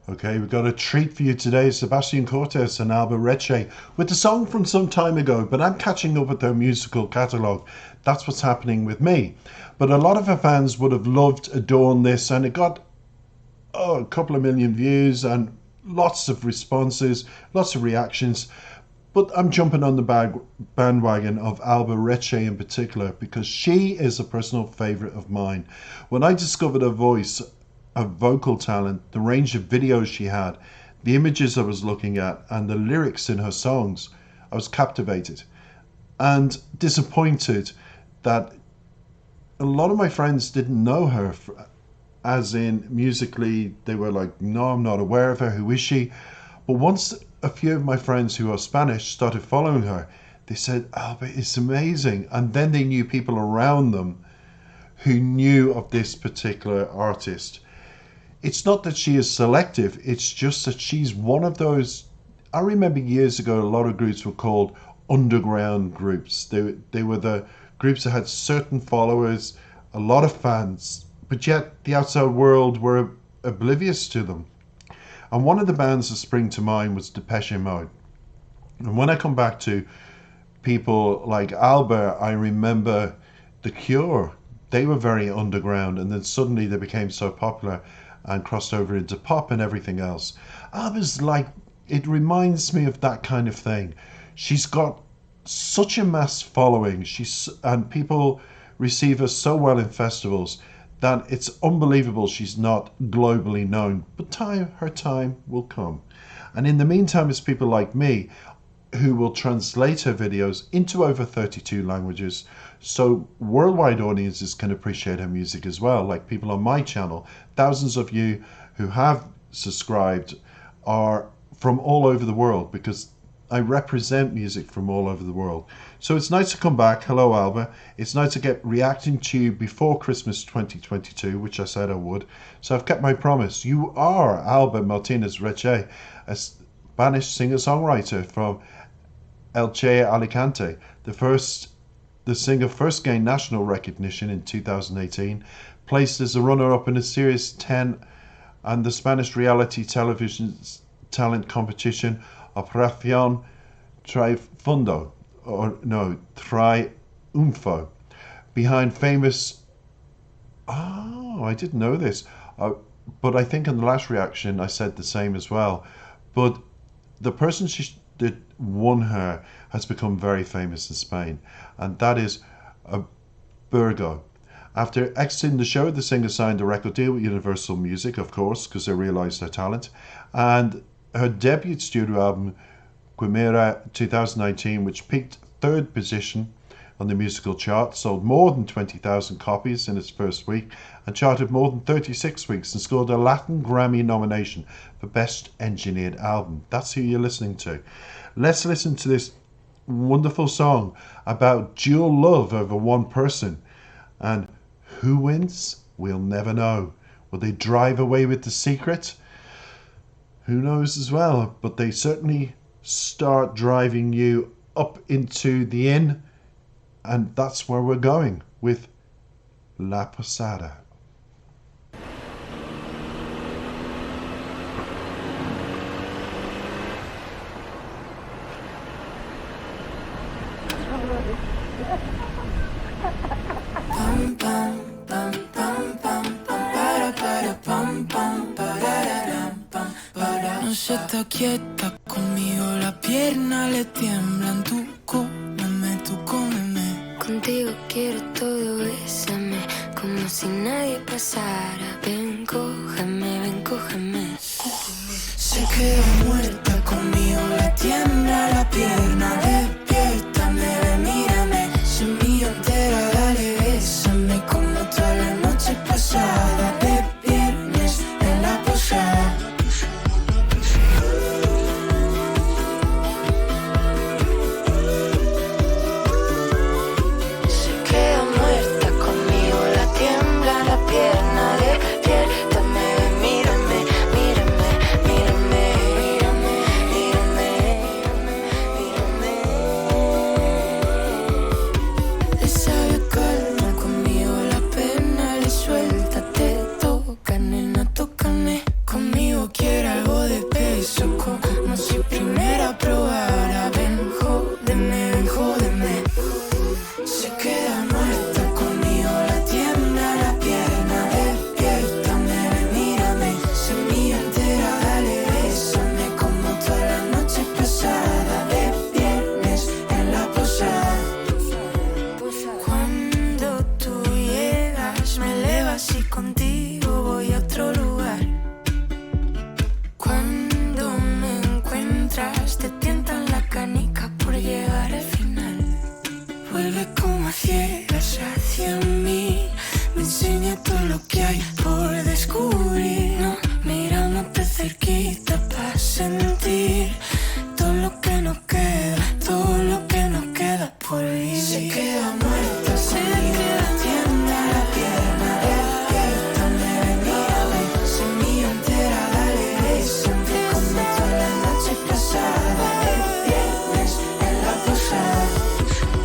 Okay, we've got a treat for you today. Sebastian Cortes and Alba Reche with the song from some time ago, but I'm catching up with their musical catalogue. That's what's happening with me. But a lot of her fans would have loved Adorn This, and it got a couple of million views and lots of responses, lots of reactions. But I'm jumping on the bandwagon of Alba Reche in particular because she is a personal favourite of mine. When I discovered her voice, her vocal talent, the range of videos she had, the images I was looking at, and the lyrics in her songs, I was captivated and disappointed that a lot of my friends didn't know her, as in musically, they were like, no, I'm not aware of her, who is she? But once a few of my friends who are Spanish started following her, they said, Alba is amazing. And then they knew people around them who knew of this particular artist. It's not that she is selective, it's just that she's one of those. I remember years ago, a lot of groups were called underground groups. They were the groups that had certain followers, a lot of fans, but yet the outside world were oblivious to them. And one of the bands that spring to mind was Depeche Mode. And when I come back to people like Alba, I remember The Cure. They were very underground, and then suddenly they became so popular and crossed over into pop and everything else. Alba's like, it reminds me of that kind of thing. She's got such a mass following, and people receive her so well in festivals that it's unbelievable she's not globally known. But her time will come. And in the meantime, it's people like me who will translate her videos into over 32 languages, so worldwide audiences can appreciate her music as well. Like people on my channel, thousands of you who have subscribed are from all over the world because I represent music from all over the world. So it's nice to come back. Hello, Alba. It's nice to get reacting to you before Christmas 2022, which I said I would. So I've kept my promise. You are Alba Martinez Reche, a Spanish singer-songwriter from Elche, Alicante. The singer first gained national recognition in 2018, placed as a runner-up in a Series 10 and the Spanish reality television talent competition Operación Triunfo, Triunfo, behind famous. Oh, I didn't know this, but I think in the last reaction I said the same as well. But the person that won her has become very famous in Spain, and that is Burgo. After exiting the show, the singer signed a record deal with Universal Music, of course, because they realised her talent, and her debut studio album, Quimera 2019, which peaked third position on the musical chart, sold more than 20,000 copies in its first week and charted more than 36 weeks and scored a Latin Grammy nomination for Best Engineered Album. That's who you're listening to. Let's listen to this wonderful song about dual love over one person. And who wins? We'll never know. Will they drive away with the secret? Who knows as well, but they certainly start driving you up into the inn, and that's where we're going with La Posada. No se está quieta conmigo, la pierna le tiemblan. Tú cómeme. Contigo quiero todo, bésame como si nadie pasara. Ven, cógeme. Se queda muerta conmigo, le tiembla la pierna. Despiértame, ven, mírame. Se mira entera, dale, bésame como toda la noche pasada. De viernes en la posada. Mírame. cerquita para sentir todo lo que nos queda, todo lo que nos queda por vivir. Se queda muerta, se queda tienda la pierna, despiértame, mírame, se mira entera, dale, bésame, como toda la noche pasada, el viernes en la posada.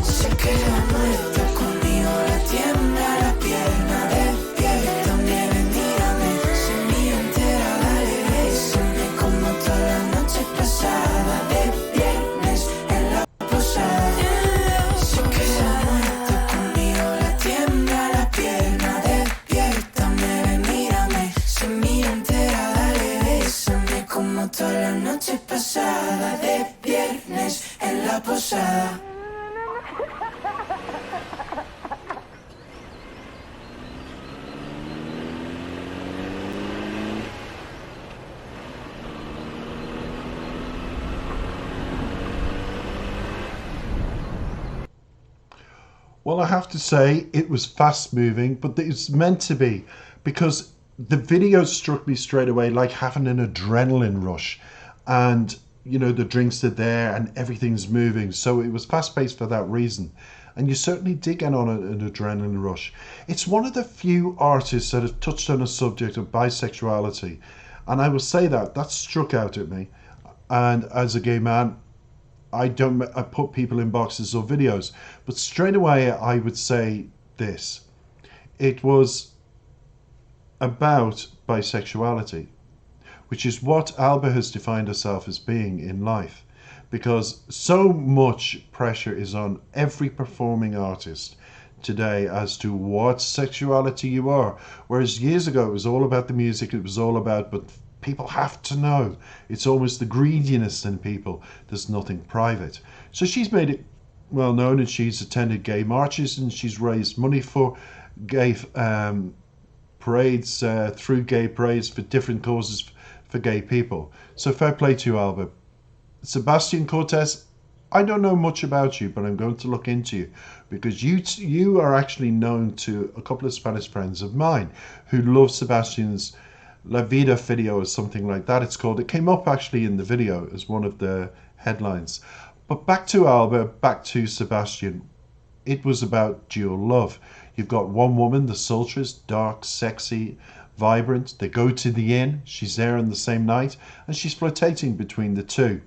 Se queda muerta conmigo, la tienda la pierna, despiértame, mírame, se mira entera, dale, bésame, como toda la noche pasada, el viernes en la posada. Se queda muerta conmigo, la tienda la pierna, despiértame, mírame, se mira entera, dale, bésame, como toda la noche pasada, de viernes en la posada. Well, I have to say it was fast moving, but it's meant to be because the video struck me straight away like having an adrenaline rush. And, you know, the drinks are there and everything's moving. So it was fast paced for that reason. And you certainly did get on an adrenaline rush. It's one of the few artists that have touched on a subject of bisexuality. And I will say that struck out at me. And as a gay man, I put people in boxes or videos, but straight away I would say this. It was about bisexuality, which is what Alba has defined herself as being in life, because so much pressure is on every performing artist today as to what sexuality you are. Whereas years ago it was all about the music, it was all about, but people have to know. It's almost the greediness in people. There's nothing private. So she's made it well known, and she's attended gay marches, and she's raised money for gay parades, through gay parades for different causes for gay people. So fair play to you, Alba. Sebastian Cortez, I don't know much about you, but I'm going to look into you because you are actually known to a couple of Spanish friends of mine who love Sebastian's La Vida video or something like that it's called. It came up actually in the video as one of the headlines. But back to Alba, back to Sebastian. It was about dual love. You've got one woman, the sultress, dark, sexy, vibrant. They go to the inn. She's there on the same night and she's flirtating between the two.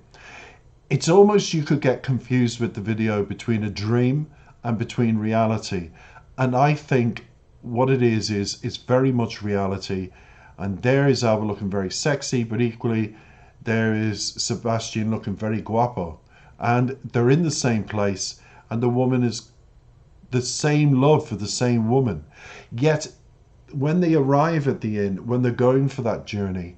It's almost you could get confused with the video between a dream and between reality. And I think what it is it's very much reality. And there is Alba looking very sexy, but equally there is Sebastian looking very guapo. And they're in the same place, and the woman is the same love for the same woman. Yet when they arrive at the inn, when they're going for that journey,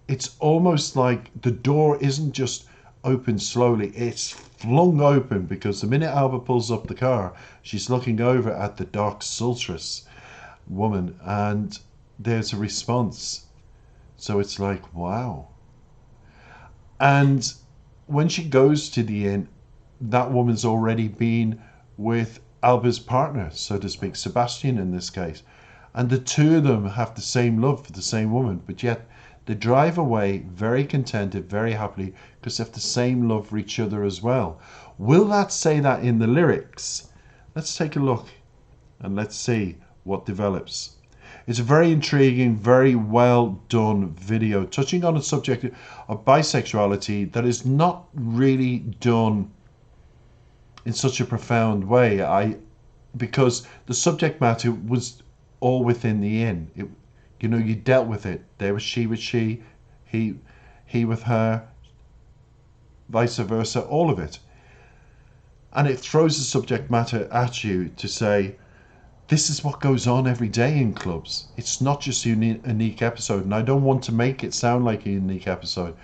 it's almost like the door isn't just open slowly, it's flung open, because the minute Alba pulls up the car, she's looking over at the dark sultress woman, and there's a response. So it's like, wow. And when she goes to the inn, that woman's already been with Alba's partner, so to speak, Sebastian in this case. And the two of them have the same love for the same woman, but yet they drive away very contented, very happily, because they have the same love for each other as well. Will that say that in the lyrics? Let's take a look and let's see what develops. It's a very intriguing, very well done video touching on a subject of bisexuality that is not really done in such a profound way. Because the subject matter was all within the inn. You dealt with it. There was she with she, he with her, vice versa, all of it. And it throws the subject matter at you to say, this is what goes on every day in clubs. It's not just a unique episode, and I don't want to make it sound like a unique episode,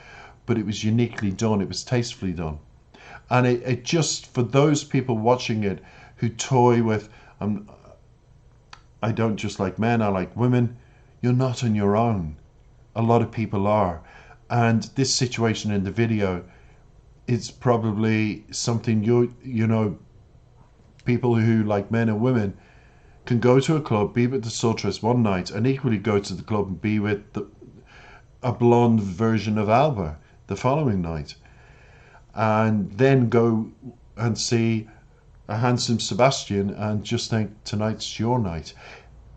but it was uniquely done. It was tastefully done. And it just, for those people watching it who toy with, I don't just like men, I like women, you're not on your own. A lot of people are. And this situation in the video is probably something people who like men and women can go to a club, be with the sultress one night, and equally go to the club and be with a blonde version of Alba the following night, and then go and see a handsome Sebastian and just think tonight's your night.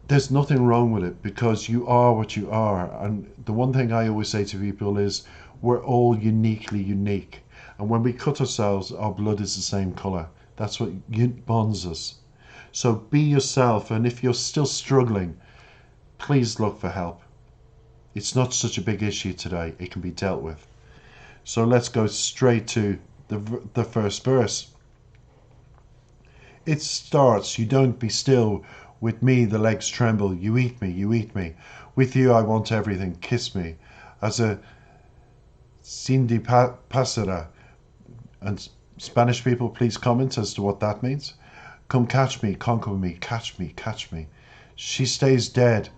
There's nothing wrong with it because you are what you are. And the one thing I always say to people is we're all uniquely unique. And when we cut ourselves, our blood is the same color. That's what bonds us. So be yourself. And if you're still struggling, please look for help. It's not such a big issue today. It can be dealt with. So let's go straight to the first verse. It starts, you don't be still. With me the legs tremble. You eat me, you eat me. With you I want everything. Kiss me. As a Cindy Pasera. And Spanish people, please comment as to what that means. Come catch me, conquer me, catch me, catch me. She stays dead.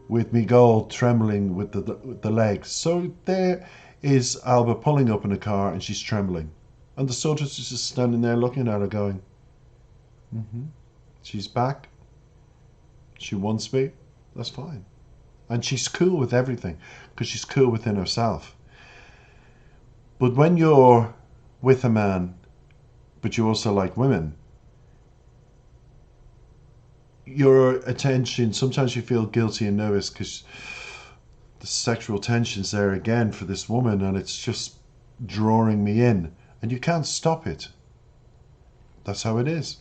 With me gold trembling with the legs. So there is Alba pulling up in a car and she's trembling. And the soldier is just standing there looking at her going, she's back. She wants me. That's fine. And she's cool with everything because she's cool within herself. But when you're with a man, but you also like women, your attention, sometimes you feel guilty and nervous because the sexual tension's there again for this woman and it's just drawing me in and you can't stop it. That's how it is.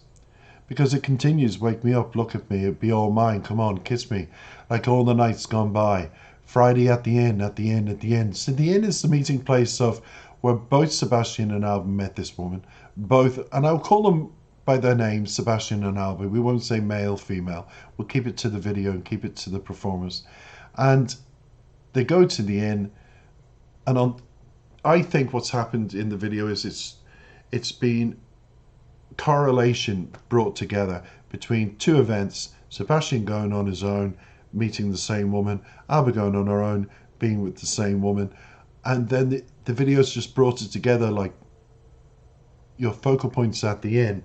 Because it continues, wake me up, look at me, be all mine, come on, kiss me, like all the nights gone by. Friday at the inn, at the inn, at the inn. So the inn is the meeting place of where both Sebastian and Alba met this woman. Both, and I'll call them by their names, Sebastian and Alba. We won't say male, female. We'll keep it to the video and keep it to the performers. And they go to the inn, and I think what's happened in the video is it's been correlation brought together between two events. Sebastian going on his own, meeting the same woman, Alba going on her own, being with the same woman, and then the videos just brought it together. Like your focal point's at the end,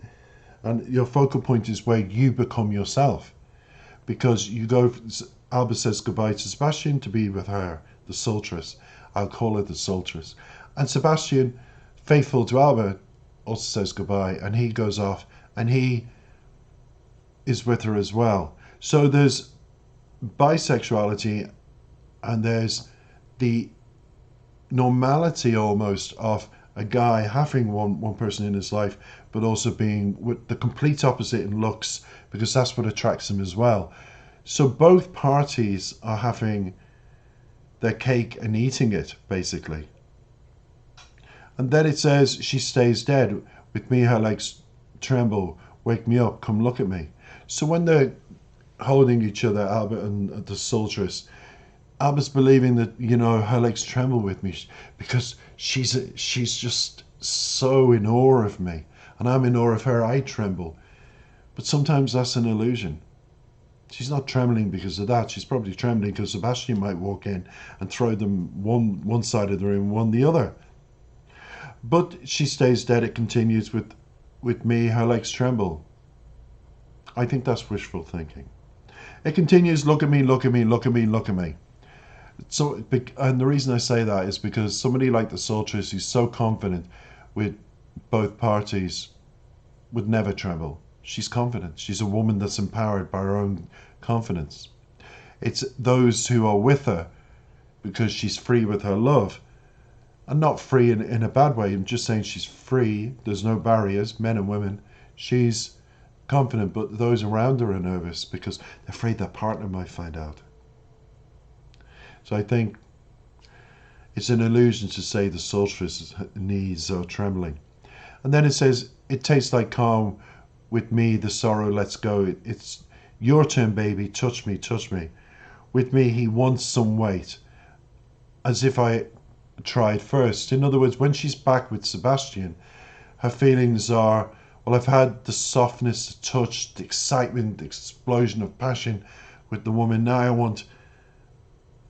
and your focal point is where you become yourself, because you go. Alba says goodbye to Sebastian to be with her, the sultress. I'll call her the sultress. And Sebastian, faithful to Alba, also says goodbye, and he goes off and he is with her as well. So there's bisexuality and there's the normality almost of a guy having one person in his life, but also being with the complete opposite in looks, because that's what attracts him as well. So both parties are having their cake and eating it, basically. And then it says, she stays dead. With me her legs tremble. Wake me up, come look at me. So when they're holding each other, Alba and the sultress, Alba's believing that, you know, her legs tremble with me because she's just so in awe of me. And I'm in awe of her, I tremble. But sometimes that's an illusion. She's not trembling because of that. She's probably trembling because Sebastian might walk in and throw them one side of the room, one the other. But she stays dead. It continues with me, her legs tremble. I think that's wishful thinking. It continues, look at me, look at me, look at me, look at me. So, and the reason I say that is because somebody like the sultress who's so confident with both parties would never tremble. She's confident. She's a woman that's empowered by her own confidence. It's those who are with her because she's free with her love. And not free in a bad way. I'm just saying she's free. There's no barriers, men and women. She's confident, but those around her are nervous because they're afraid their partner might find out. So I think it's an illusion to say the sultress' knees are trembling. And then it says, it tastes like calm. With me, the sorrow lets go. It's your turn, baby. Touch me, touch me. With me, he wants some weight. As if I tried first. In other words, when she's back with Sebastian, her feelings are, well, I've had the softness, the touch, the excitement, the explosion of passion with the woman. Now I want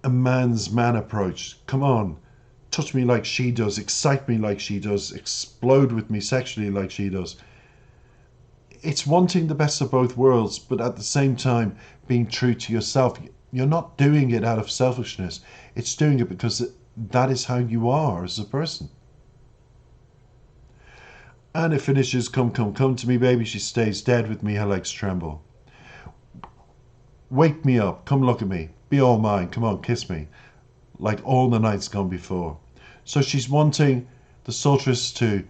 a man's man approach. Come on, touch me like she does, excite me like she does, explode with me sexually like she does. It's wanting the best of both worlds, but at the same time being true to yourself. You're not doing it out of selfishness. It's doing it because that is how you are as a person. And it finishes, come, come, come to me, baby. She stays dead with me, her legs tremble. Wake me up, come look at me. Be all mine, come on, kiss me. Like all the nights gone before. So she's wanting the sultress to,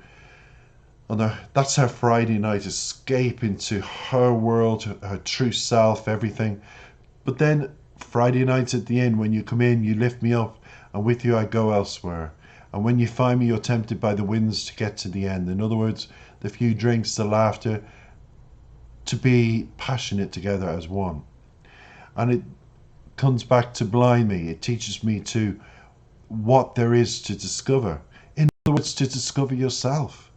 that's her Friday night escape into her world, her true self, everything. But then Friday nights at the end, when you come in, you lift me up, and with you I go elsewhere. And when you find me, you're tempted by the winds to get to the end. In other words, the few drinks, the laughter, to be passionate together as one. And it comes back to blind me. It teaches me to what there is to discover. In other words, to discover yourself.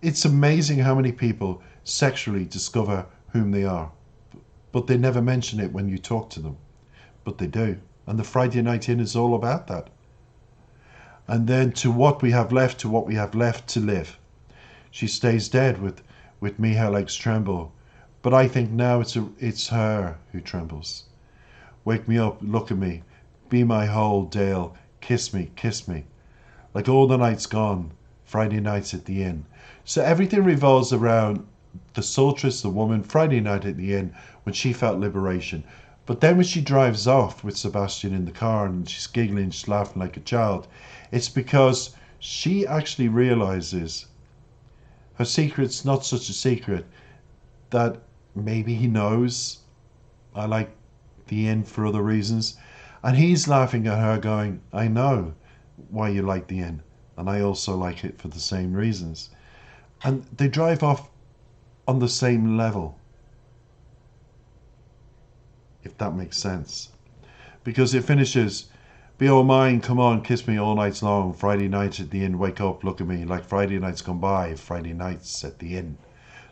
It's amazing how many people sexually discover whom they are, but they never mention it when you talk to them. But they do. And the Friday Night In is all about that. And then to what we have left to live. She stays dead with me, her legs tremble. But I think now it's her who trembles. Wake me up, look at me, be my whole Dale, kiss me, kiss me. Like all the nights gone, Friday nights at the inn. So everything revolves around the sultress, the woman, Friday night at the inn, when she felt liberation. But then when she drives off with Sebastian in the car and she's giggling, she's laughing like a child, it's because she actually realizes her secret's not such a secret, that maybe he knows I like the inn for other reasons. And he's laughing at her going, I know why you like the inn, and I also like it for the same reasons. And they drive off on the same level, if that makes sense. Because it finishes, be all mine, come on, kiss me all nights long, Friday night at the inn, wake up, look at me, like Friday nights gone by, Friday nights at the inn.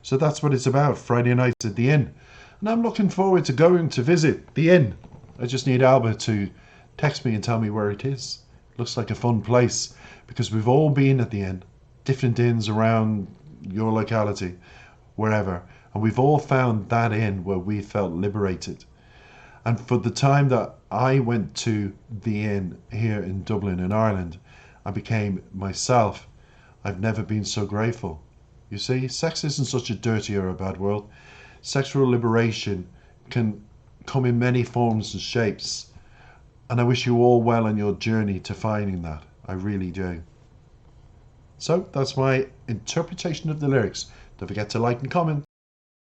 So that's what it's about, Friday nights at the inn. And I'm looking forward to going to visit the inn. I just need Alba to text me and tell me where it is. It looks like a fun place, because we've all been at the inn, different inns around your locality, wherever, and we've all found that inn where we felt liberated. And for the time that I went to the inn here in Dublin, in Ireland, I became myself. I've never been so grateful. You see, sex isn't such a dirty or a bad world. Sexual liberation can come in many forms and shapes. And I wish you all well on your journey to finding that. I really do. So that's my interpretation of the lyrics. Don't forget to like and comment.